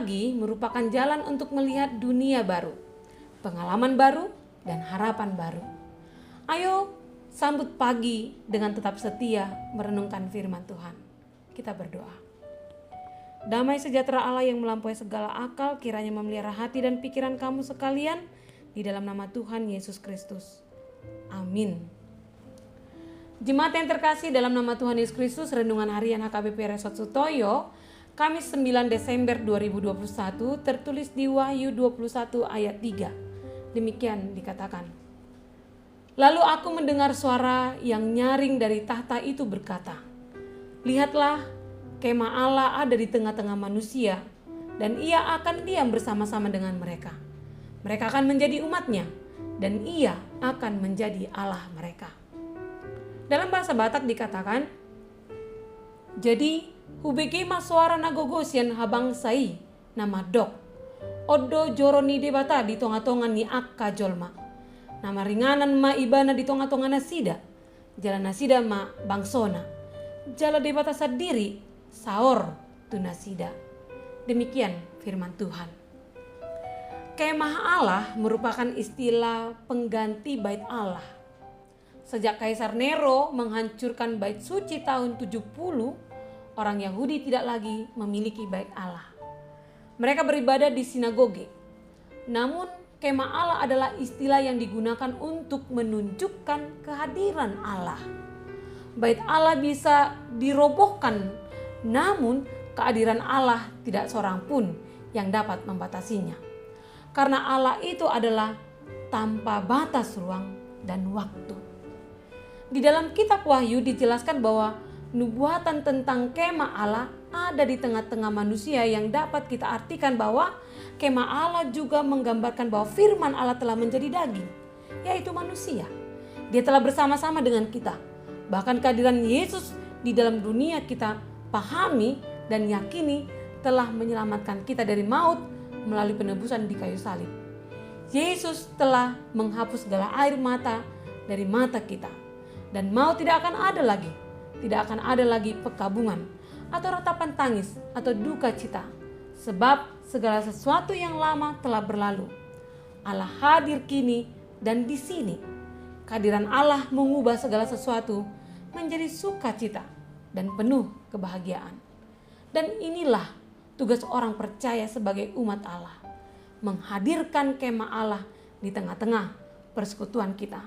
pagi merupakan jalan untuk melihat dunia baru, pengalaman baru, dan harapan baru. Ayo sambut pagi dengan tetap setia merenungkan firman Tuhan. Kita berdoa. Damai sejahtera Allah yang melampaui segala akal kiranya memelihara hati dan pikiran kamu sekalian di dalam nama Tuhan Yesus Kristus. Amin. Jemaat yang terkasih dalam nama Tuhan Yesus Kristus, renungan harian HKBP Resort Sutoyo, Kamis 9 Desember 2021 tertulis di Wahyu 21 ayat 3. Demikian dikatakan. Lalu aku mendengar suara yang nyaring dari tahta itu berkata, lihatlah, kemah Allah ada di tengah-tengah manusia dan ia akan diam bersama-sama dengan mereka. Mereka akan menjadi umatnya dan ia akan menjadi Allah mereka. Dalam bahasa Batak dikatakan, jadi hubege suara nagogosian habang sai nama dok. Odo joroni debata di tonga-tonga ni akka jolma. Nama ringanan ma ibana di tonga-tonga nasida. Jala nasida ma bangsona. Jala debata sadiri saor tu nasida. Demikian firman Tuhan. Kemah Allah merupakan istilah pengganti bait Allah. Sejak Kaisar Nero menghancurkan bait suci tahun 70, orang Yahudi tidak lagi memiliki bait Allah. Mereka beribadah di sinagoge. Namun kemah Allah adalah istilah yang digunakan untuk menunjukkan kehadiran Allah. Bait Allah bisa dirobohkan, namun kehadiran Allah tidak seorang pun yang dapat membatasinya. Karena Allah itu adalah tanpa batas ruang dan waktu. Di dalam kitab Wahyu dijelaskan bahwa nubuatan tentang kemah Allah ada di tengah-tengah manusia yang dapat kita artikan bahwa kemah Allah juga menggambarkan bahwa firman Allah telah menjadi daging, yaitu manusia. Dia telah bersama-sama dengan kita. Bahkan kehadiran Yesus di dalam dunia kita pahami dan yakini telah menyelamatkan kita dari maut melalui penebusan di kayu salib. Yesus telah menghapus segala air mata dari mata kita. Dan maut tidak akan ada lagi. Tidak akan ada lagi pekabungan atau ratapan tangis atau duka cita. Sebab segala sesuatu yang lama telah berlalu. Allah hadir kini dan di sini. Kehadiran Allah mengubah segala sesuatu menjadi sukacita dan penuh kebahagiaan. Dan inilah tugas orang percaya sebagai umat Allah. Menghadirkan kemah Allah di tengah-tengah persekutuan kita.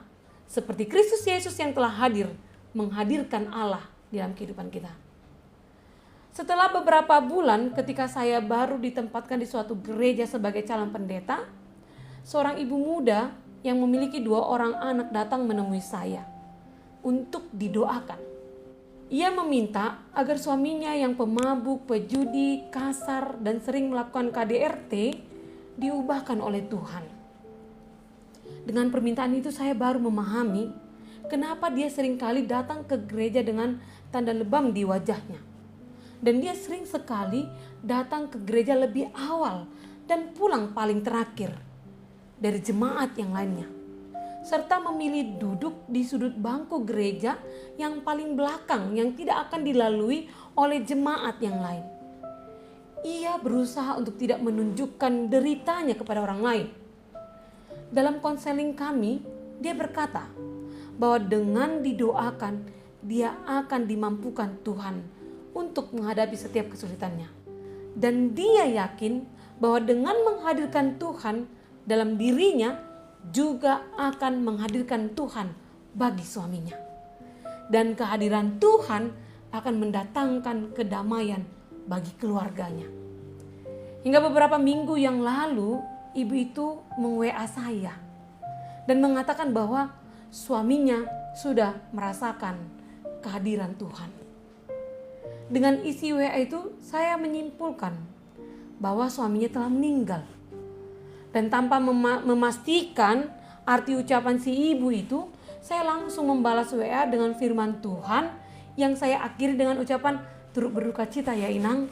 Seperti Kristus Yesus yang telah hadir, menghadirkan Allah dalam kehidupan kita. Setelah beberapa bulan ketika saya baru ditempatkan di suatu gereja sebagai calon pendeta, seorang ibu muda yang memiliki 2 orang anak datang menemui saya untuk didoakan. Ia meminta agar suaminya yang pemabuk, pejudi, kasar, dan sering melakukan KDRT diubahkan oleh Tuhan. Dengan permintaan itu saya baru memahami kenapa dia seringkali datang ke gereja dengan tanda lebam di wajahnya. Dan dia sering sekali datang ke gereja lebih awal dan pulang paling terakhir dari jemaat yang lainnya. Serta memilih duduk di sudut bangku gereja yang paling belakang yang tidak akan dilalui oleh jemaat yang lain. Ia berusaha untuk tidak menunjukkan deritanya kepada orang lain. Dalam konseling kami, dia berkata bahwa dengan didoakan, dia akan dimampukan Tuhan untuk menghadapi setiap kesulitannya. Dan dia yakin bahwa dengan menghadirkan Tuhan dalam dirinya, juga akan menghadirkan Tuhan bagi suaminya. Dan kehadiran Tuhan akan mendatangkan kedamaian bagi keluarganya. Hingga beberapa minggu yang lalu, ibu itu meng-WA saya dan mengatakan bahwa suaminya sudah merasakan kehadiran Tuhan. Dengan isi WA itu saya menyimpulkan bahwa suaminya telah meninggal. Dan tanpa memastikan arti ucapan si ibu itu, saya langsung membalas WA dengan firman Tuhan yang saya akhiri dengan ucapan turut berduka cita ya Inang.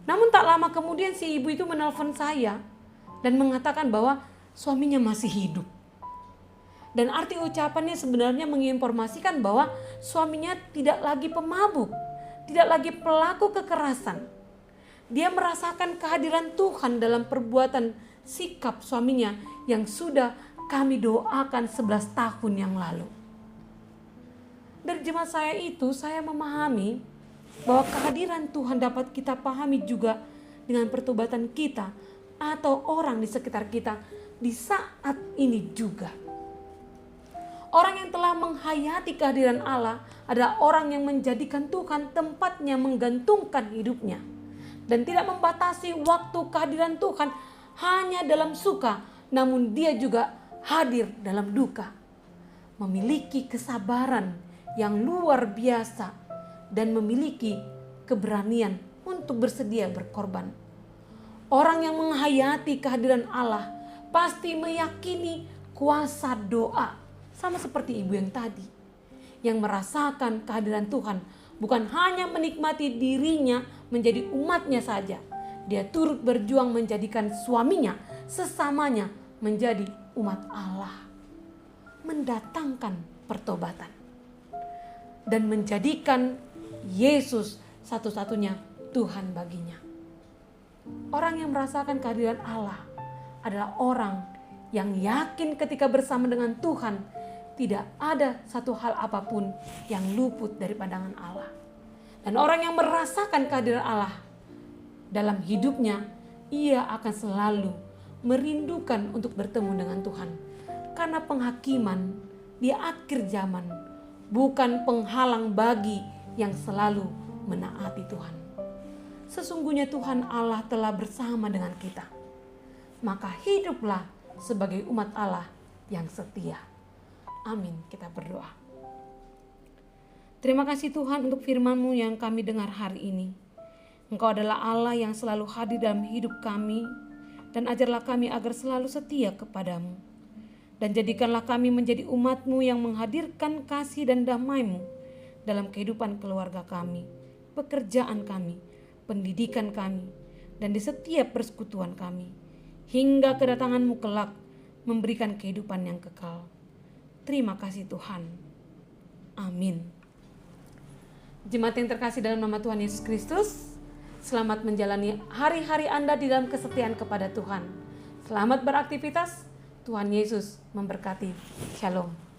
Namun tak lama kemudian si ibu itu menelpon saya dan mengatakan bahwa suaminya masih hidup. Dan arti ucapannya sebenarnya menginformasikan bahwa suaminya tidak lagi pemabuk, tidak lagi pelaku kekerasan. Dia merasakan kehadiran Tuhan dalam perbuatan sikap suaminya yang sudah kami doakan 11 tahun yang lalu. Dari jemaat saya itu, saya memahami bahwa kehadiran Tuhan dapat kita pahami juga dengan pertobatan kita atau orang di sekitar kita di saat ini juga. Orang yang telah menghayati kehadiran Allah adalah orang yang menjadikan Tuhan tempatnya menggantungkan hidupnya. Dan tidak membatasi waktu kehadiran Tuhan hanya dalam suka, namun dia juga hadir dalam duka. Memiliki kesabaran yang luar biasa dan memiliki keberanian untuk bersedia berkorban. Orang yang menghayati kehadiran Allah pasti meyakini kuasa doa. Sama seperti ibu yang tadi, yang merasakan kehadiran Tuhan bukan hanya menikmati dirinya menjadi umatnya saja. Dia turut berjuang menjadikan suaminya, sesamanya menjadi umat Allah. Mendatangkan pertobatan. Dan menjadikan Yesus satu-satunya Tuhan baginya. Orang yang merasakan kehadiran Allah adalah orang yang yakin ketika bersama dengan Tuhan tidak ada satu hal apapun yang luput dari pandangan Allah. Dan orang yang merasakan kehadiran Allah dalam hidupnya, ia akan selalu merindukan untuk bertemu dengan Tuhan. Karena penghakiman di akhir zaman bukan penghalang bagi yang selalu menaati Tuhan. Sesungguhnya Tuhan Allah telah bersama dengan kita. Maka hiduplah sebagai umat Allah yang setia. Amin, kita berdoa. Terima kasih Tuhan untuk firman-Mu yang kami dengar hari ini. Engkau adalah Allah yang selalu hadir dalam hidup kami, dan ajarlah kami agar selalu setia kepadamu. Dan jadikanlah kami menjadi umat-Mu yang menghadirkan kasih dan damai-Mu dalam kehidupan keluarga kami, pekerjaan kami, pendidikan kami, dan di setiap persekutuan kami, hingga kedatangan-Mu kelak memberikan kehidupan yang kekal. Terima kasih Tuhan. Amin. Jemaat yang terkasih dalam nama Tuhan Yesus Kristus, selamat menjalani hari-hari Anda di dalam kesetiaan kepada Tuhan. Selamat beraktivitas. Tuhan Yesus memberkati. Shalom.